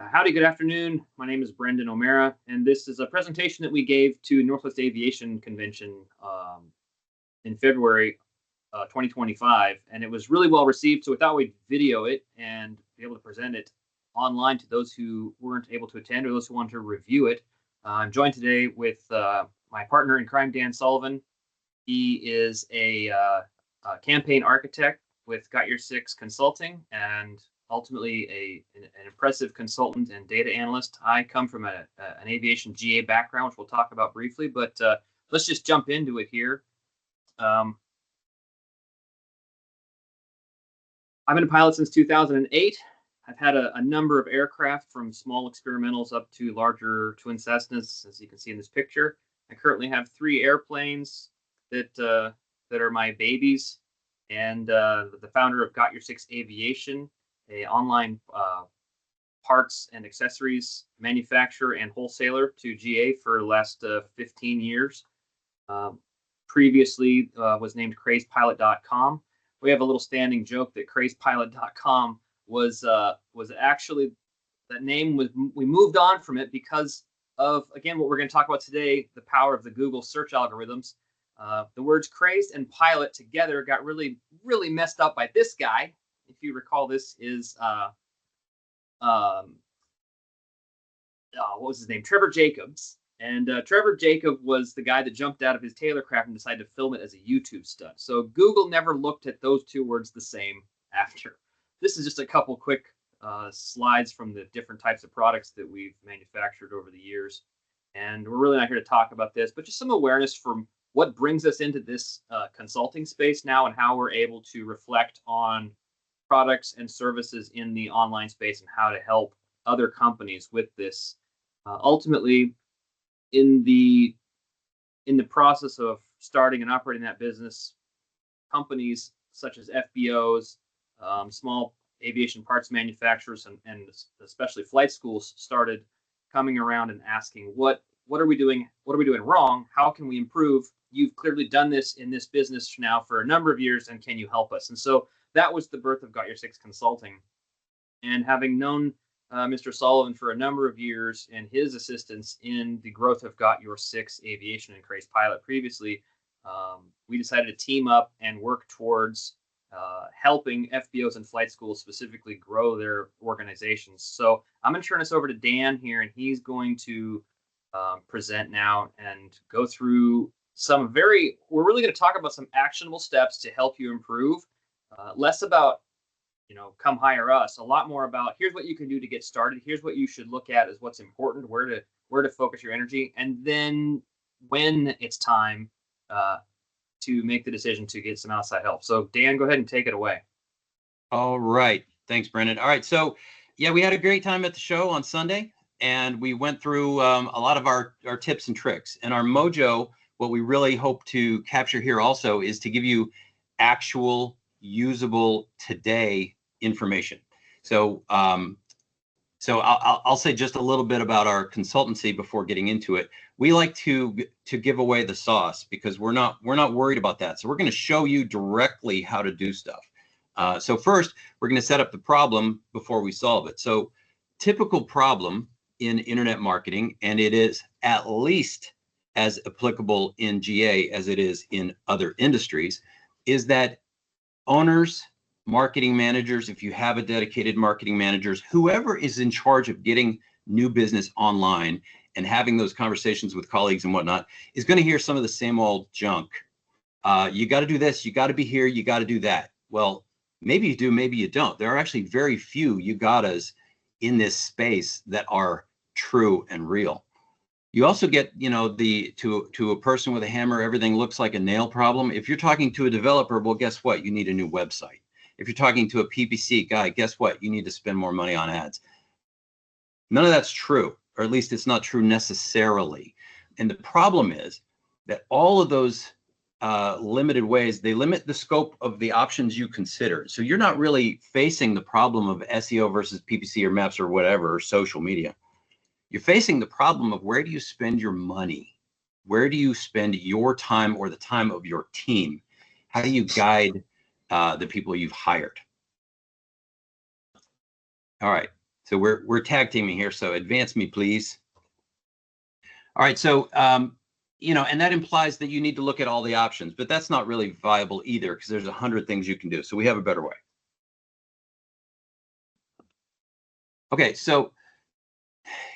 Howdy, good afternoon. My name is Brendan O'Mara, and this is a presentation that we gave to Northwest Aviation Convention in February 2025, and it was really well received. So we thought we'd video it and be able to present it online to those who weren't able to attend or those who want to review it. I'm joined today with my partner in crime, Dan Sullivan. He is a campaign architect with Got Your Six Consulting and ultimately an impressive consultant and data analyst. I come from an aviation GA background, which we'll talk about briefly, but let's just jump into it here. I've been a pilot since 2008. I've had a number of aircraft from small experimentals up to larger twin Cessnas, as you can see in this picture. I currently have 3 airplanes that are my babies, and the founder of Got Your Six Aviation, a online parts and accessories manufacturer and wholesaler to GA for the last 15 years. Previously was named crazedpilot.com. We have a little standing joke that crazedpilot.com was actually, that name was, we moved on from it because of, again, what we're going to talk about today, the power of the Google search algorithms. The words crazed and pilot together got really messed up by this guy. If you recall, this is what was his name? Trevor Jacobs. And Trevor Jacob was the guy that jumped out of his Taylorcraft and decided to film it as a YouTube stunt. So Google never looked at those 2 words the same after. This is just a couple quick slides from the different types of products that we've manufactured over the years. And we're really not here to talk about this, but just some awareness from what brings us into this consulting space now and how we're able to reflect on products and services in the online space and how to help other companies with this. Ultimately, in the process of starting and operating that business, companies such as FBOs, small aviation parts manufacturers, and especially flight schools started coming around and asking, what are we doing? What are we doing wrong? How can we improve? You've clearly done this in this business now for a number of years, and can you help us? And so that was the birth of Got Your Six Consulting. And having known Mr. Sullivan for a number of years and his assistance in the growth of Got Your Six Aviation and Crazed Pilot previously, we decided to team up and work towards helping FBOs and flight schools specifically grow their organizations. So I'm going to turn this over to Dan here, and he's going to present now and go through we're really going to talk about some actionable steps to help you improve. Less about, come hire us. A lot more about, here's what you can do to get started. Here's what you should look at as what's important, where to focus your energy, and then when it's time to make the decision to get some outside help. So Dan, go ahead and take it away. All right. Thanks, Brendan. All right. So yeah, we had a great time at the show on Sunday, and we went through a lot of our tips and tricks. And our mojo, what we really hope to capture here also is to give you actual usable today information. So I'll say just a little bit about our consultancy before getting into it. We like to give away the sauce because we're not worried about that. So we're going to show you directly how to do stuff. So first, we're going to set up the problem before we solve it. So typical problem in internet marketing, and it is at least as applicable in GA as it is in other industries, is that owners, marketing managers, if you have a dedicated marketing managers, whoever is in charge of getting new business online and having those conversations with colleagues and whatnot, is going to hear some of the same old junk. You got to do this, you got to be here, you got to do that. Well, maybe you do, maybe you don't. There are actually very few you gottas in this space that are true and real. You also get, to a person with a hammer, everything looks like a nail problem. If you're talking to a developer, well, guess what? You need a new website. If you're talking to a PPC guy, guess what? You need to spend more money on ads. None of that's true, or at least it's not true necessarily. And the problem is that all of those limited ways, they limit the scope of the options you consider. So you're not really facing the problem of SEO versus PPC or maps or whatever, or social media. You're facing the problem of where do you spend your money? Where do you spend your time or the time of your team? How do you guide the people you've hired? All right. So we're tag teaming here. So advance me, please. All right. So you know, and that implies that you need to look at all the options, but that's not really viable either because there's 100 things you can do. So we have a better way. Okay. So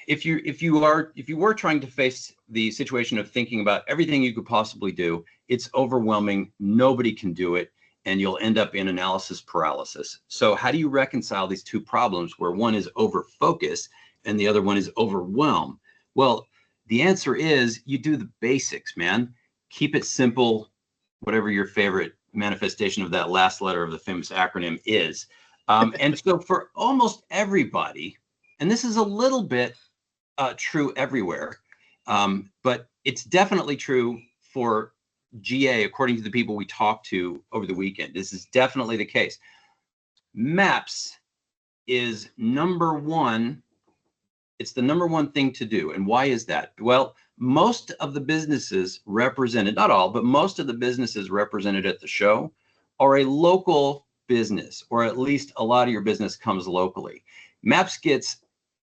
if you were trying to face the situation of thinking about everything you could possibly do, it's overwhelming. Nobody can do it, and you'll end up in analysis paralysis. So how do you reconcile these two problems where one is over focus and the other one is overwhelm? Well, the answer is you do the basics, man. Keep it simple, whatever your favorite manifestation of that last letter of the famous acronym is. And so for almost everybody, and this is a little bit true everywhere, but it's definitely true for GA, according to the people we talked to over the weekend. This is definitely the case. Maps is number one. It's the number one thing to do. And why is that? Well, most of the businesses represented, not all, but most of the businesses represented at the show are a local business, or at least a lot of your business comes locally. Maps gets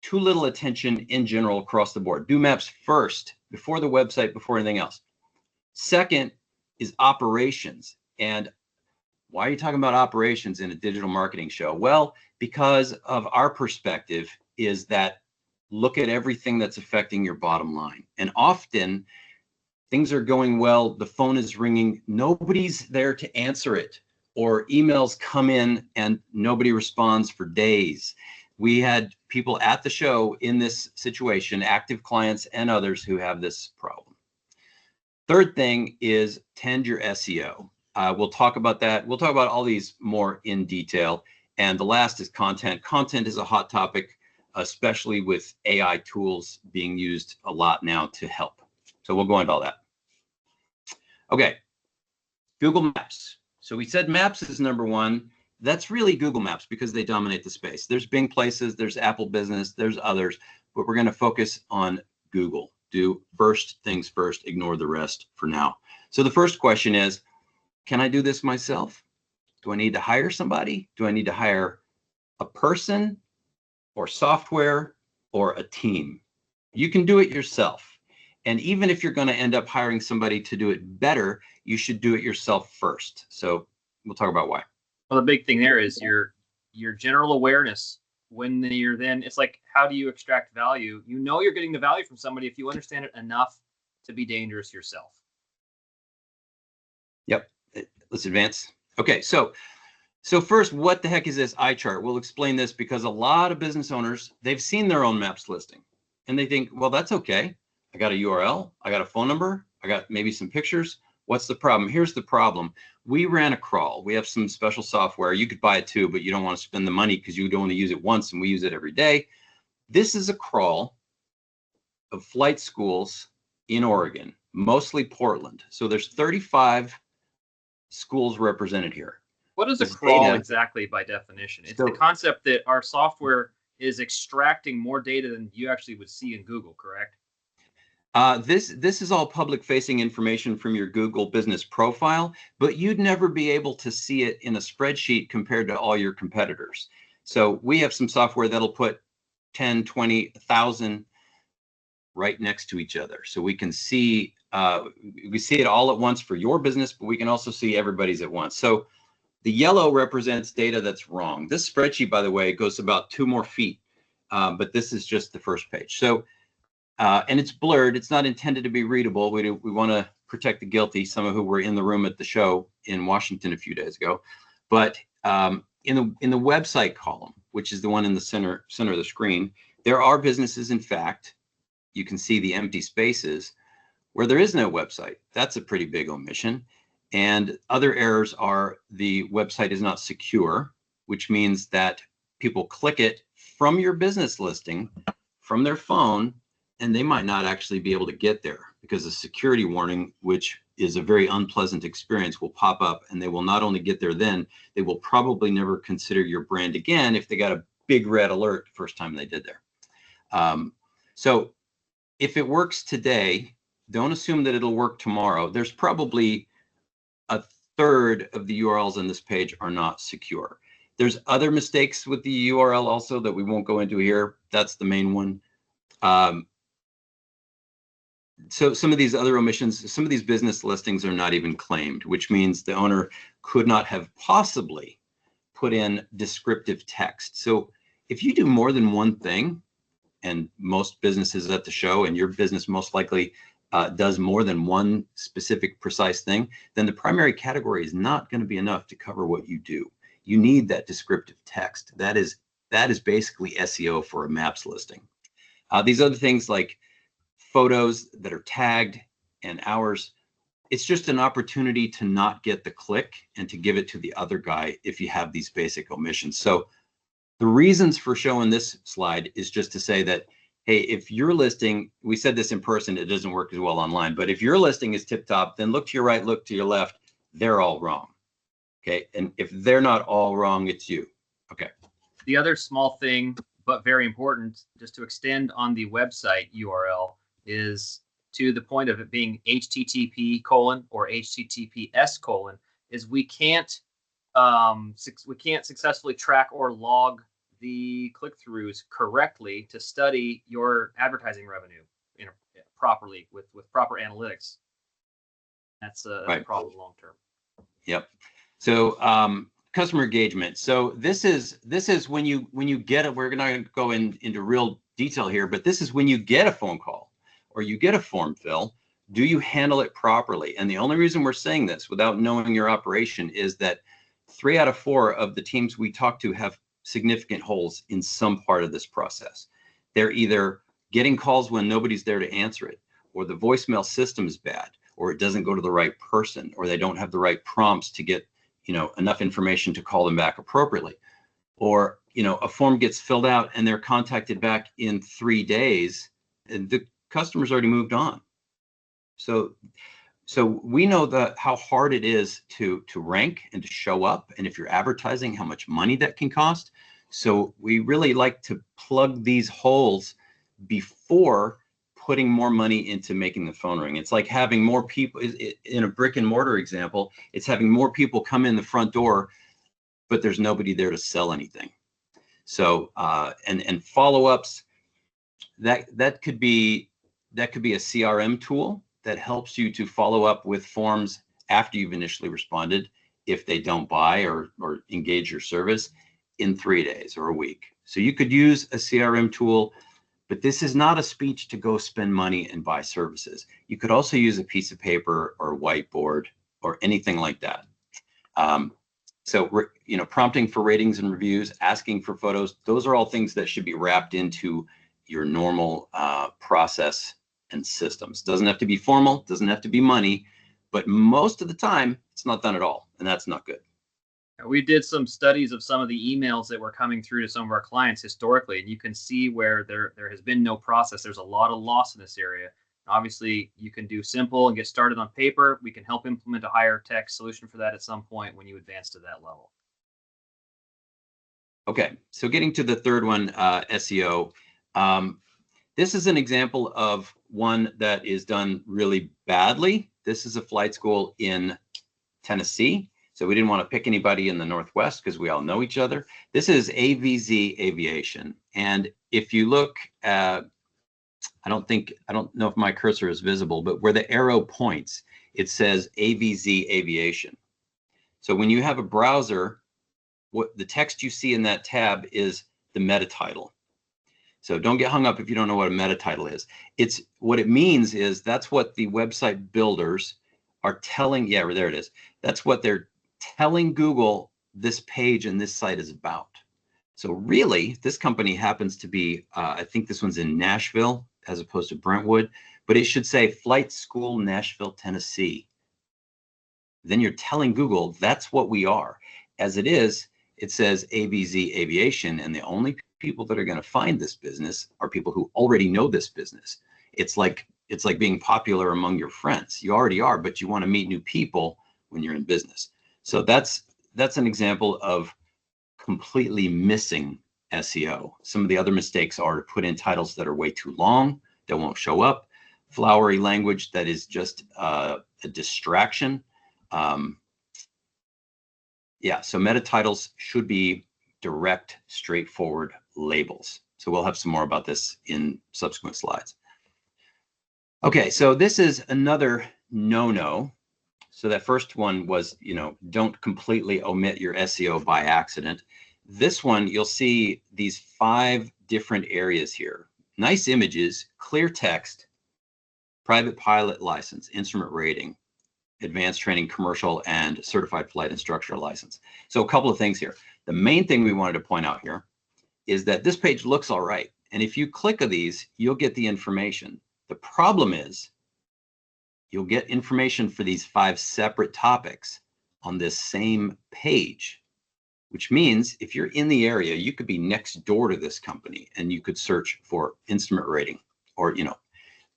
too little attention in general across the board. Do Maps first, before the website, before anything else. Second is operations. And why are you talking about operations in a digital marketing show? Well, because of our perspective is that look at everything that's affecting your bottom line. And often things are going well, the phone is ringing, nobody's there to answer it, or emails come in and nobody responds for days. We had people at the show in this situation, active clients and others who have this problem. Third thing is tend your SEO. We'll talk about that. We'll talk about all these more in detail. And the last is content. Content is a hot topic, especially with AI tools being used a lot now to help. So we'll go into all that. Okay, Google Maps. So we said Maps is number one. That's really Google Maps because they dominate the space. There's Bing Places, there's Apple Business, there's others, but we're going to focus on Google. Do first things first, ignore the rest for now. So the first question is, can I do this myself? Do I need to hire somebody? Do I need to hire a person or software or a team? You can do it yourself. And even if you're going to end up hiring somebody to do it better, you should do it yourself first. So we'll talk about why. Well, the big thing there is your general awareness. When you're then, it's like, how do you extract value? You know you're getting the value from somebody if you understand it enough to be dangerous yourself. Yep. Let's advance. Okay, so first, what the heck is this eye chart? We'll explain this because a lot of business owners, they've seen their own Maps listing and they think, well, that's okay. I got a URL, I got a phone number, I got maybe some pictures. What's the problem? Here's the problem. We ran a crawl. We have some special software. You could buy it too, but you don't want to spend the money because you don't want to use it once, and we use it every day. This is a crawl of flight schools in Oregon, mostly Portland. So there's 35 schools represented here. What is a crawl exactly by definition? It's the concept that our software is extracting more data than you actually would see in Google, correct? This is all public-facing information from your Google business profile, but you'd never be able to see it in a spreadsheet compared to all your competitors. So we have some software that'll put 10, 20, 1,000 right next to each other. So we can see it all at once for your business, but we can also see everybody's at once. So the yellow represents data that's wrong. This spreadsheet, by the way, goes about 2 more feet, but this is just the first page. So and it's blurred. It's not intended to be readable. We want to protect the guilty, some of who were in the room at the show in Washington a few days ago. But in the website column, which is the one in the center of the screen, there are businesses, in fact, you can see the empty spaces where there is no website. That's a pretty big omission. And other errors are the website is not secure, which means that people click it from your business listing, from their phone, and they might not actually be able to get there because a security warning, which is a very unpleasant experience, will pop up, and they will not only get there then, they will probably never consider your brand again if they got a big red alert the first time they did there. So if it works today, don't assume that it'll work tomorrow. There's probably a third of the URLs on this page are not secure. There's other mistakes with the URL also that we won't go into here. That's the main one. So some of these other omissions, some of these business listings are not even claimed, which means the owner could not have possibly put in descriptive text. So if you do more than one thing, and most businesses at the show, and your business most likely does more than one specific precise thing, then the primary category is not going to be enough to cover what you do. You need that descriptive text. That is basically SEO for a maps listing. These other things like photos that are tagged and hours, it's just an opportunity to not get the click and to give it to the other guy if you have these basic omissions. So the reasons for showing this slide is just to say that, hey, if your listing, we said this in person, it doesn't work as well online, but if your listing is tip top, then look to your right, look to your left, they're all wrong. Okay. And if they're not all wrong, it's you. Okay. The other small thing, but very important, just to extend on the website URL, is to the point of it being HTTP : or HTTPS : is we can't successfully track or log the click-throughs correctly to study your advertising revenue properly with proper analytics. That's a problem long term. Yep. So customer engagement. So this is when you get it. We're not going to go into real detail here, but this is when you get a phone call or you get a form fill. Do you handle it properly? And the only reason we're saying this without knowing your operation is that 3 out of 4 of the teams we talk to have significant holes in some part of this process. They're either getting calls when nobody's there to answer it, or the voicemail system is bad, or it doesn't go to the right person, or they don't have the right prompts to get, enough information to call them back appropriately. Or, a form gets filled out and they're contacted back in 3 days and the customer's already moved on. So we know how hard it is to rank and to show up. And if you're advertising, how much money that can cost. So we really like to plug these holes before putting more money into making the phone ring. It's like having more people in a brick and mortar example. It's having more people come in the front door, but there's nobody there to sell anything. So and follow-ups, that could be a CRM tool that helps you to follow up with forms after you've initially responded if they don't buy or engage your service in 3 days or a week. So you could use a CRM tool, but this is not a speech to go spend money and buy services. You could also use a piece of paper or a whiteboard or anything like that. So prompting for ratings and reviews, asking for photos, those are all things that should be wrapped into your normal process and systems. Doesn't have to be formal, doesn't have to be money, but most of the time it's not done at all, and that's not good. We did some studies of some of the emails that were coming through to some of our clients historically, and you can see where there has been no process. There's a lot of loss in this area. Obviously, you can do simple and get started on paper. We can help implement a higher tech solution for that at some point when you advance to that level. Okay, so getting to the third one, SEO. This is an example of one that is done really badly. This is a flight school in Tennessee. So we didn't want to pick anybody in the Northwest because we all know each other. This is AVZ Aviation. And if you look at, I don't know if my cursor is visible, but where the arrow points, it says AVZ Aviation. So when you have a browser, what the text you see in that tab is the meta title. So don't get hung up if you don't know what a meta title is. It's what it means is that's what the website builders are telling. Yeah, there it is. That's what they're telling Google this page and this site is about. So really, this company happens to be, I think this one's in Nashville as opposed to Brentwood, but it should say Flight School Nashville, Tennessee. Then you're telling Google that's what we are. As it is, it says AVZ Aviation, and the only people that are going to find this business are people who already know this business. It's like being popular among your friends. You already are, but you want to meet new people when you're in business. So that's an example of completely missing SEO. Some of the other mistakes are to put in titles that are way too long, that won't show up, flowery language that is just a distraction. Yeah, so meta titles should be direct, straightforward labels. So we'll have some more about this in subsequent slides. Okay, so this is another no-no. So that first one was, don't completely omit your SEO by accident. This one, you'll see these 5 different areas here. Nice images, clear text, private pilot license, instrument rating, advanced training, commercial, and certified flight instructor license. So a couple of things here. The main thing we wanted to point out here is that this page looks all right. And if you click on these, you'll get the information. The problem is you'll get information for these 5 separate topics on this same page, which means if you're in the area, you could be next door to this company and you could search for instrument rating or,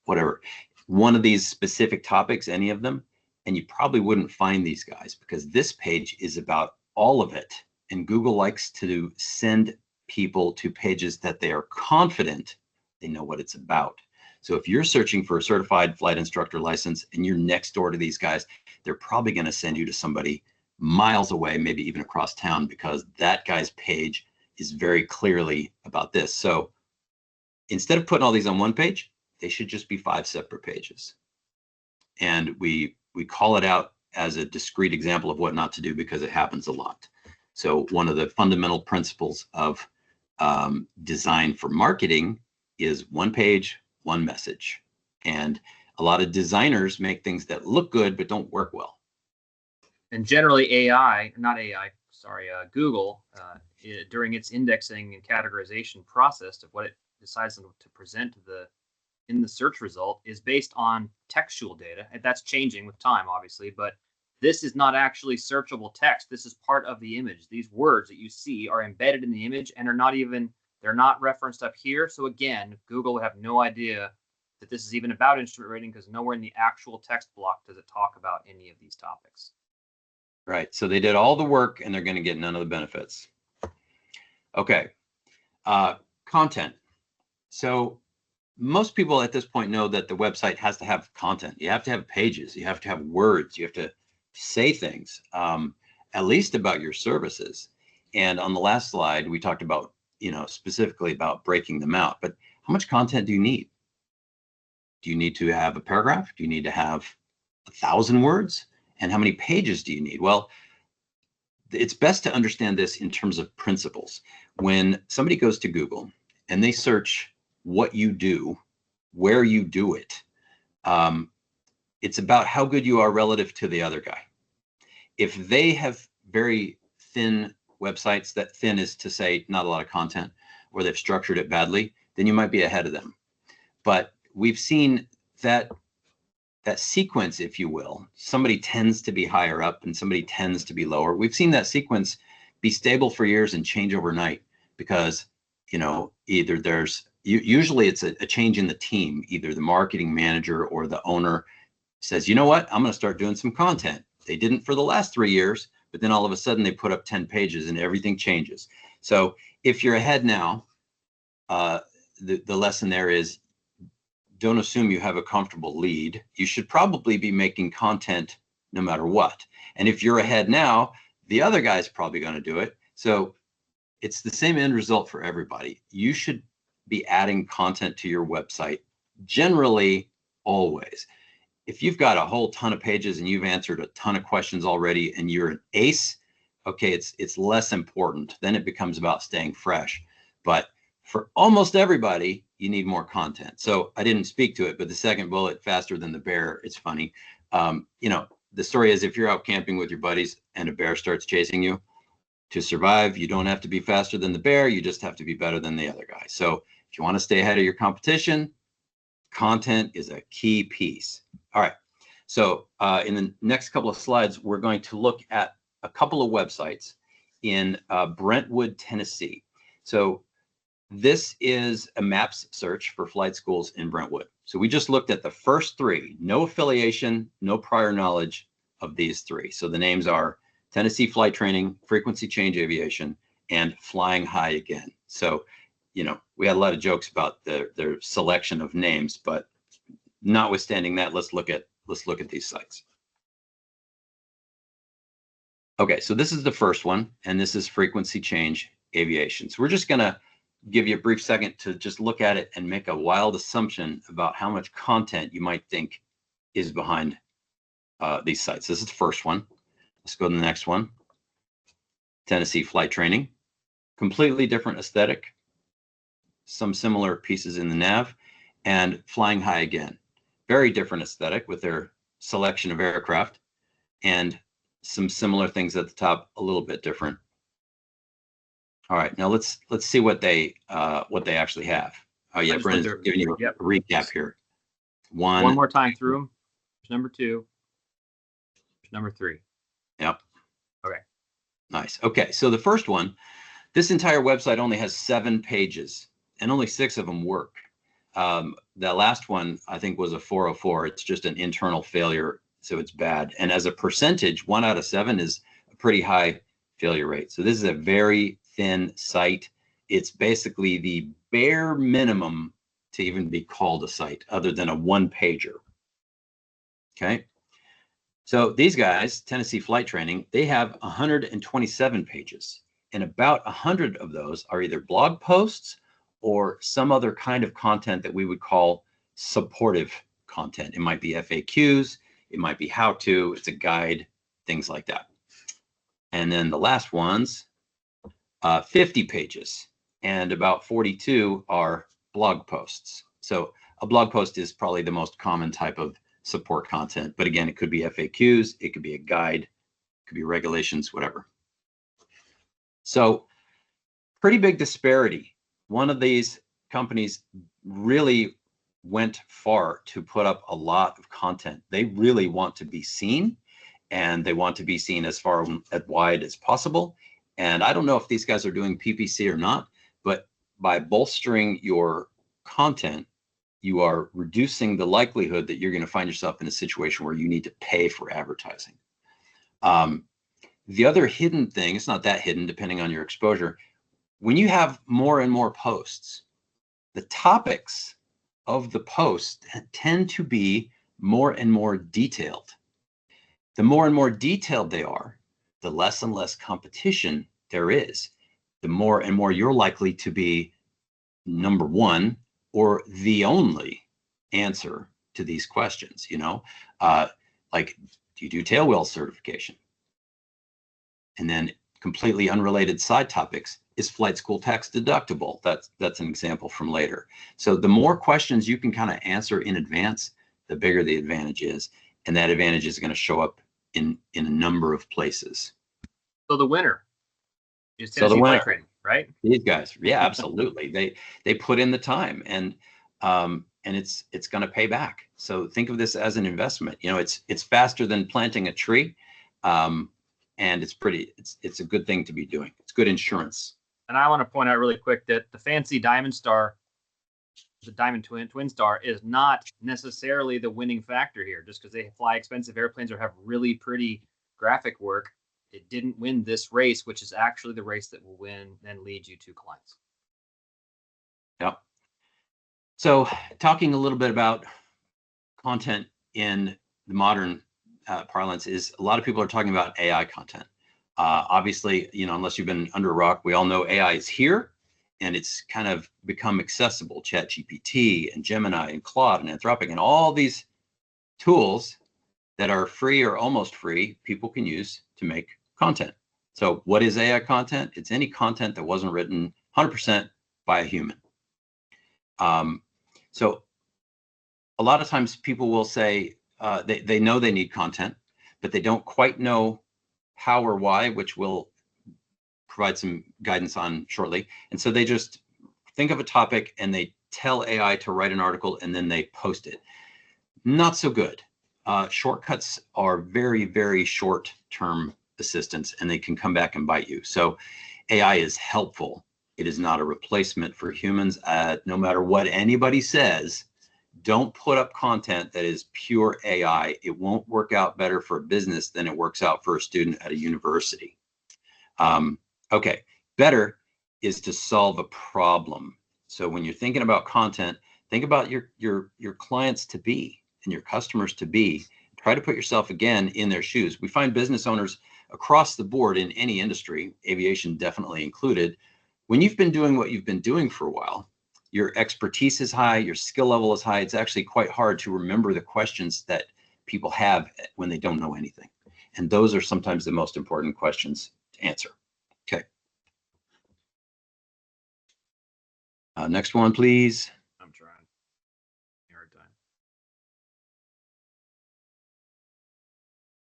whatever, one of these specific topics, any of them, and you probably wouldn't find these guys because this page is about all of it. And Google likes to send people to pages that they are confident they know what it's about. So if you're searching for a certified flight instructor license and you're next door to these guys, they're probably going to send you to somebody miles away, maybe even across town, because that guy's page is very clearly about this. So instead of putting all these on one page, they should just be 5 separate pages. And we call it out as a discrete example of what not to do because it happens a lot. So one of the fundamental principles of design for marketing is one page, one message. And a lot of designers make things that look good but don't work well. And generally Google, during its indexing and categorization process of what it decides to present in the search result is based on textual data. And that's changing with time, obviously, but this is not actually searchable text. This is part of the image. These words that you see are embedded in the image and they're not referenced up here. So again, Google would have no idea that this is even about instrument rating because nowhere in the actual text block does it talk about any of these topics. Right. So they did all the work and they're going to get none of the benefits. Okay. Content. So most people at this point know that the website has to have content. You have to have pages. You have to have words. You have to say things, at least about your services. And on the last slide, we talked about, specifically about breaking them out. But how much content do you need? Do you need to have a paragraph? Do you need to have 1,000 words? And how many pages do you need? Well, it's best to understand this in terms of principles. When somebody goes to Google and they search what you do, where you do it, it's about how good you are relative to the other guy. If they have very thin websites, that thin is to say not a lot of content, or they've structured it badly, then you might be ahead of them. But we've seen that sequence, if you will, somebody tends to be higher up and somebody tends to be lower. We've seen that sequence be stable for years and change overnight because, either usually it's a change in the team, either the marketing manager or the owner says, you know what, I'm going to start doing some content. They didn't for the last 3 years, but then all of a sudden they put up 10 pages and everything changes. So if you're ahead now, the lesson there is don't assume you have a comfortable lead. You should probably be making content no matter what. And if you're ahead now, the other guy's probably going to do it. So it's the same end result for everybody. You should be adding content to your website, generally, always. If you've got a whole ton of pages and you've answered a ton of questions already and you're an ace, okay, it's less important. Then it becomes about staying fresh. But for almost everybody, you need more content. So I didn't speak to it, but the second bullet, faster than the bear, it's funny. The story is if you're out camping with your buddies and a bear starts chasing you, to survive, you don't have to be faster than the bear. You just have to be better than the other guy. So if you want to stay ahead of your competition, content is a key piece. All right. So in the next couple of slides, we're going to look at a couple of websites in Brentwood, Tennessee. So this is a maps search for flight schools in Brentwood. So we just looked at the first 3, no affiliation, no prior knowledge of these 3. So the names are Tennessee Flight Training, Frequency Change Aviation, and Flying High Again. So, we had a lot of jokes about their selection of names, but notwithstanding that, let's look at these sites. Okay, so this is the first one, and this is frequency change aviation. So we're just going to give you a brief second to just look at it and make a wild assumption about how much content you might think is behind these sites. This is the first one. Let's go to the next one. Tennessee flight training. Completely different aesthetic. Some similar pieces in the nav. And flying high again. Very different aesthetic with their selection of aircraft. And some similar things at the top, a little bit different. All right, now let's see what they actually have. Oh yeah, Brendan's giving you a recap here. One more time through them. There's number 2. There's number 3. Yep. Okay. Nice. Okay, so the first one, this entire website only has 7 pages, and only 6 of them work. The last one I think was a 404. It's just an internal failure, so it's bad. And as a percentage, 1 out of 7 is a pretty high failure rate. So this is a very thin site. It's basically the bare minimum to even be called a site, other than a 1-pager. Okay. So these guys, Tennessee Flight Training, they have 127 pages, and about 100 of those are either blog posts or some other kind of content that we would call supportive content. It might be FAQs, it might be how-to, it's a guide, things like that. And then the last ones, 50 pages, and about 42 are blog posts. So a blog post is probably the most common type of support content, but again, it could be FAQs, it could be a guide, it could be regulations, whatever. So pretty big disparity. One of these companies really went far to put up a lot of content. They really want to be seen, and they want to be seen as far as wide as possible. And I don't know if these guys are doing PPC or not, but by bolstering your content, you are reducing the likelihood that you're going to find yourself in a situation where you need to pay for advertising. The other hidden thing, it's not that hidden depending on your exposure, when you have more and more posts, the topics of the posts tend to be more and more detailed. The more and more detailed they are, the less and less competition there is. The more and more you're likely to be number one or the only answer to these questions, you know, like, do you do tail wheel certification? And then completely unrelated side topics, is flight school tax deductible? That's an example from later. So the more questions you can kind of answer in advance, the bigger the advantage is. And that advantage is going to show up in a number of places. So the winner is Tennessee Flight Training, right? These guys, yeah, absolutely. They put in the time, and it's going to pay back. So think of this as an investment. You know, it's faster than planting a tree, and it's a good thing to be doing. It's good insurance. And I want to point out really quick that the fancy Diamond Star, the Diamond Twin Star, is not necessarily the winning factor here. Just because they fly expensive airplanes or have really pretty graphic work, it didn't win this race, which is actually the race that will win and lead you to clients. Yep. So talking a little bit about content in the modern parlance is, a lot of people are talking about AI content. Obviously, you know, unless you've been under a rock, we all know AI is here, and it's kind of become accessible. ChatGPT and Gemini and Claude and Anthropic and all these tools that are free or almost free, people can use to make content. So what is AI content? It's any content that wasn't written 100% by a human. So a lot of times people will say they know they need content, but they don't quite know how or why, which we'll provide some guidance on shortly. And so they just think of a topic and they tell AI to write an article and then they post it. Not so good. Shortcuts are very, very short-term assistance, and they can come back and bite you. So AI is helpful. It is not a replacement for humans. No matter what anybody says, don't put up content that is pure AI. It won't work out better for a business than it works out for a student at a university. Okay, better is to solve a problem. So when you're thinking about content, think about your clients to be and your customers to be. Try to put yourself again in their shoes. We find business owners across the board in any industry, aviation definitely included, when you've been doing what you've been doing for a while, your expertise is high, your skill level is high. It's actually quite hard to remember the questions that people have when they don't know anything. And those are sometimes the most important questions to answer. Okay. Next one, please. I'm trying. Hard time.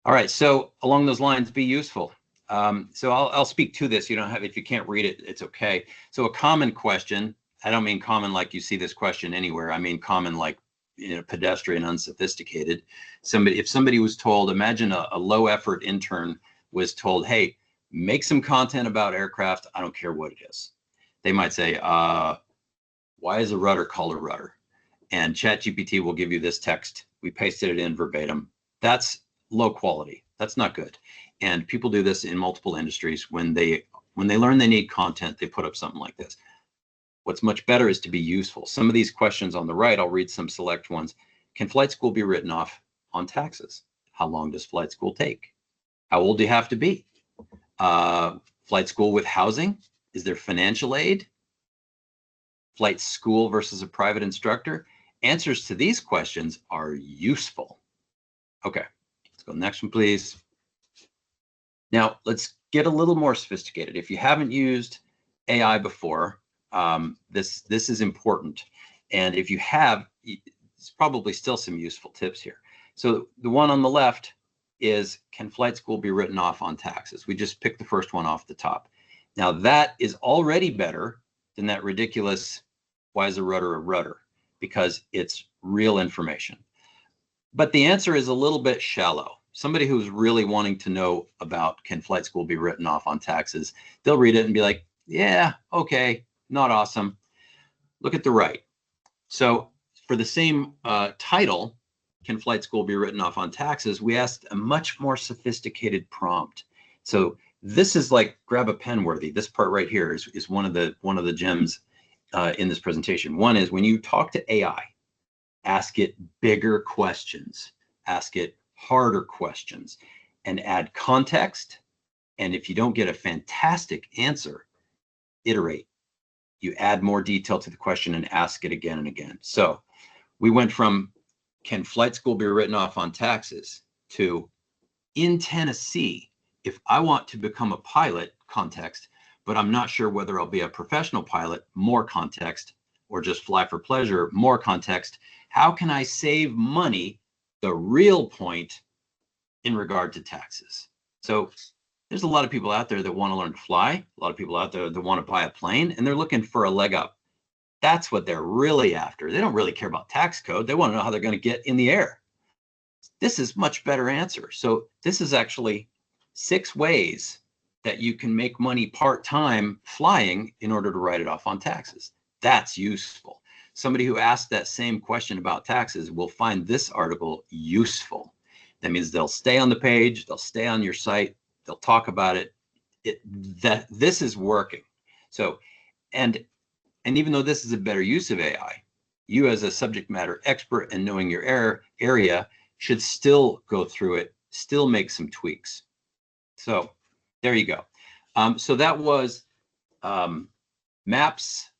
All right. So along those lines, be useful. So I'll speak to this. You don't have, if you can't read it, it's okay. So a common question, I don't mean common like you see this question anywhere. I mean common like, you know, pedestrian, unsophisticated. If somebody was told, imagine a low effort intern was told, hey, make some content about aircraft. I don't care what it is. They might say, why is a rudder called a rudder? And ChatGPT will give you this text. We pasted it in verbatim. That's low quality. That's not good. And people do this in multiple industries. When they learn they need content, they put up something like this. What's much better is to be useful. Some of these questions on the right, I'll read some select ones. Can flight school be written off on taxes? How long does flight school take? How old do you have to be? Flight school with housing? Is there financial aid? Flight school versus a private instructor? Answers to these questions are useful. Okay, let's go next one, please. Now, let's get a little more sophisticated. If you haven't used AI before, this is important. And if you have, it's probably still some useful tips here. So the one on the left is, can flight school be written off on taxes? We just picked the first one off the top. Now that is already better than that ridiculous, why is a rudder, because it's real information. But the answer is a little bit shallow. Somebody who's really wanting to know about, can flight school be written off on taxes, they'll read it and be like, yeah, okay, not awesome. Look at the right. So for the same title, can flight school be written off on taxes, we asked a much more sophisticated prompt. So this is like grab a pen worthy. This part right here is one of the gems in this presentation. One is, when you talk to AI, ask it bigger questions, ask it harder questions, and add context. And if you don't get a fantastic answer, iterate. You add more detail to the question and ask it again and again. So we went from, can flight school be written off on taxes, to, in Tennessee, if I want to become a pilot, context, but I'm not sure whether I'll be a professional pilot, more context, or just fly for pleasure, more context. How can I save money? The real point in regard to taxes. So there's a lot of people out there that want to learn to fly, a lot of people out there that want to buy a plane, and they're looking for a leg up. That's what they're really after. They don't really care about tax code. They want to know how they're going to get in the air. This is much better answer. So this is actually 6 ways that you can make money part-time flying in order to write it off on taxes. That's useful. Somebody who asked that same question about taxes will find this article useful. That means they'll stay on the page, they'll stay on your site, they'll talk about it. That this is working. So, and even though this is a better use of AI, you as a subject matter expert and knowing your area should still go through it, still make some tweaks. So there you go. So that was maps,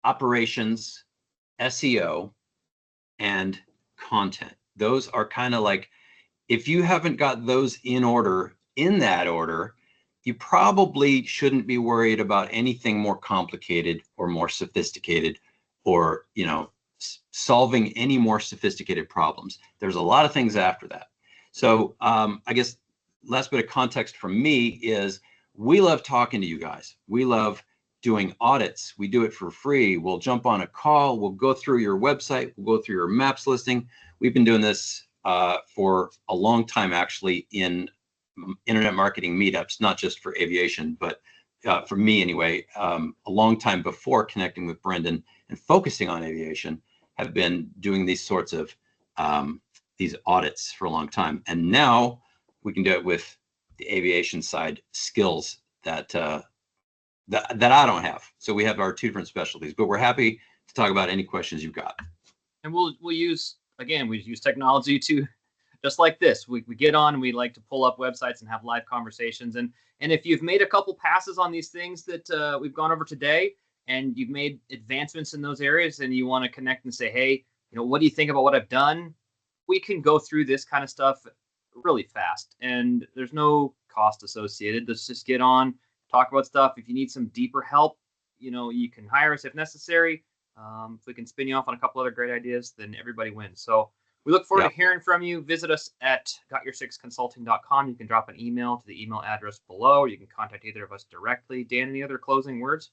operations, SEO, and content. Those are kind of like, if you haven't got those in order, in that order, you probably shouldn't be worried about anything more complicated or more sophisticated, or, you know, solving any more sophisticated problems. There's a lot of things after that. So I guess last bit of context from me is, we love talking to you guys. We love doing audits. We do it for free. We'll jump on a call. We'll go through your website. We'll go through your maps listing. We've been doing this for a long time, actually, in internet marketing meetups, not just for aviation, but for me anyway, a long time before connecting with Brendan and focusing on aviation, have been doing these sorts of these audits for a long time. And now we can do it with the aviation side skills that that I don't have. So we have our 2 different specialties, but we're happy to talk about any questions you've got. And we'll use, again, we use technology to just like this. We get on and we like to pull up websites and have live conversations. And if you've made a couple passes on these things that we've gone over today, and you've made advancements in those areas, and you want to connect and say, hey, what do you think about what I've done? We can go through this kind of stuff really fast, and there's no cost associated. Let's just get on, talk about stuff. If you need some deeper help, you can hire us if necessary. If we can spin you off on a couple other great ideas, then everybody wins. So we look forward to hearing from you. Visit us at gotyoursixconsulting.com. You can drop an email to the email address below, or you can contact either of us directly. Dan, any other closing words?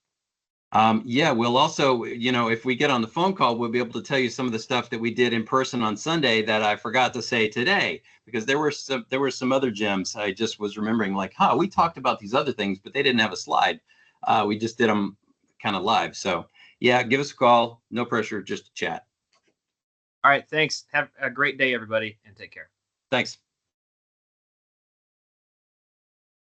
Yeah, we'll also, if we get on the phone call, we'll be able to tell you some of the stuff that we did in person on Sunday that I forgot to say today, because there were some other gems. I just was remembering, like, we talked about these other things, but they didn't have a slide. We just did them kind of live. So yeah, give us a call. No pressure, just chat. All right, thanks. Have a great day, everybody, and take care. Thanks.